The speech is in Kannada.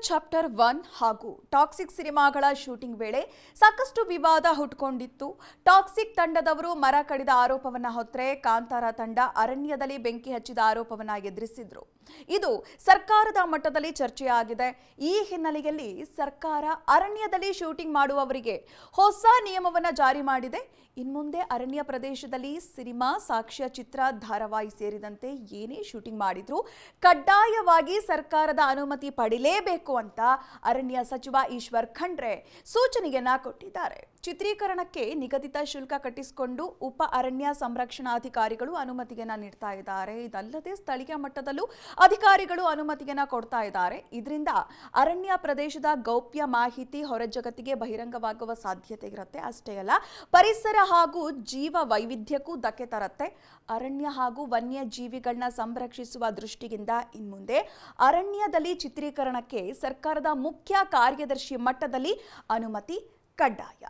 ಚಾಪ್ಟರ್ 1 ಹಾಗೂ ಟಾಕ್ಸಿಕ್ ಸಿನಿಮಾಗಳ ಶೂಟಿಂಗ್ ವೇಳೆ ಸಾಕಷ್ಟು ವಿವಾದ ಹುಟ್ಟುಕೊಂಡಿತ್ತು. ಟಾಕ್ಸಿಕ್ ತಂಡದವರು ಮರ ಕಡಿದ ಆರೋಪವನ್ನ ಹೊತ್ತರೆ ಕಾಂತಾರ ತಂಡ ಅರಣ್ಯದಲ್ಲಿ ಬೆಂಕಿ ಹಚ್ಚಿದ ಆರೋಪವನ್ನ ಎದುರಿಸಿದ್ರು. ಇದು ಸರ್ಕಾರದ ಮಟ್ಟದಲ್ಲಿ ಚರ್ಚೆಯಾಗಿದೆ. ಈ ಹಿನ್ನೆಲೆಯಲ್ಲಿ ಸರ್ಕಾರ ಅರಣ್ಯದಲ್ಲಿ ಶೂಟಿಂಗ್ ಮಾಡುವವರಿಗೆ ಹೊಸ ನಿಯಮವನ್ನ ಜಾರಿ ಮಾಡಿದೆ. ಇನ್ಮುಂದೆ ಅರಣ್ಯ ಪ್ರದೇಶದಲ್ಲಿ ಸಿನಿಮಾ, ಸಾಕ್ಷ್ಯಚಿತ್ರ, ಧಾರಾವಾಹಿ ಸೇರಿದಂತೆ ಏನೇ ಶೂಟಿಂಗ್ ಮಾಡಿದ್ರು ಕಡ್ಡಾಯವಾಗಿ ಸರ್ಕಾರದ ಅನುಮತಿ ಪಡೆಯಲೇಬೇಕು ಅಂತ ಅರಣ್ಯ ಸಚಿವ ಈಶ್ವರ್ ಖಂಡ್ರೆ ಸೂಚನೆಯನ್ನ ಕೊಟ್ಟಿದ್ದಾರೆ. ಚಿತ್ರೀಕರಣಕ್ಕೆ ನಿಗದಿತ ಶುಲ್ಕ ಕಟ್ಟಿಸಿಕೊಂಡು ಉಪ ಅರಣ್ಯ ಸಂರಕ್ಷಣಾಧಿಕಾರಿಗಳು ಅನುಮತಿಯನ್ನ ನೀಡ್ತಾ ಇದ್ದಾರೆ. ಇದಲ್ಲದೆ ಸ್ಥಳೀಯ ಮಟ್ಟದಲ್ಲೂ ಅಧಿಕಾರಿಗಳು ಅನುಮತಿಯನ್ನ ಕೊಡ್ತಾ ಇದ್ದಾರೆ. ಇದರಿಂದ ಅರಣ್ಯ ಪ್ರದೇಶದ ಗೌಪ್ಯ ಮಾಹಿತಿ ಹೊರ ಜಗತ್ತಿಗೆ ಬಹಿರಂಗವಾಗುವ ಸಾಧ್ಯತೆ ಇರುತ್ತೆ. ಅಷ್ಟೇ ಅಲ್ಲ, ಪರಿಸರ ಹಾಗೂ ಜೀವ ವೈವಿಧ್ಯಕ್ಕೂ ಧಕ್ಕೆ ತರುತ್ತೆ. ಅರಣ್ಯ ಹಾಗೂ ವನ್ಯ ಜೀವಿಗಳನ್ನ ಸಂರಕ್ಷಿಸುವ ದೃಷ್ಟಿಯಿಂದ ಇನ್ಮುಂದೆ ಅರಣ್ಯದಲ್ಲಿ ಚಿತ್ರೀಕರಣಕ್ಕೆ ಸರ್ಕಾರದ ಮುಖ್ಯ ಕಾರ್ಯದರ್ಶಿ ಮಟ್ಟದಲ್ಲಿ ಅನುಮತಿ ಕಡ್ಡಾಯ.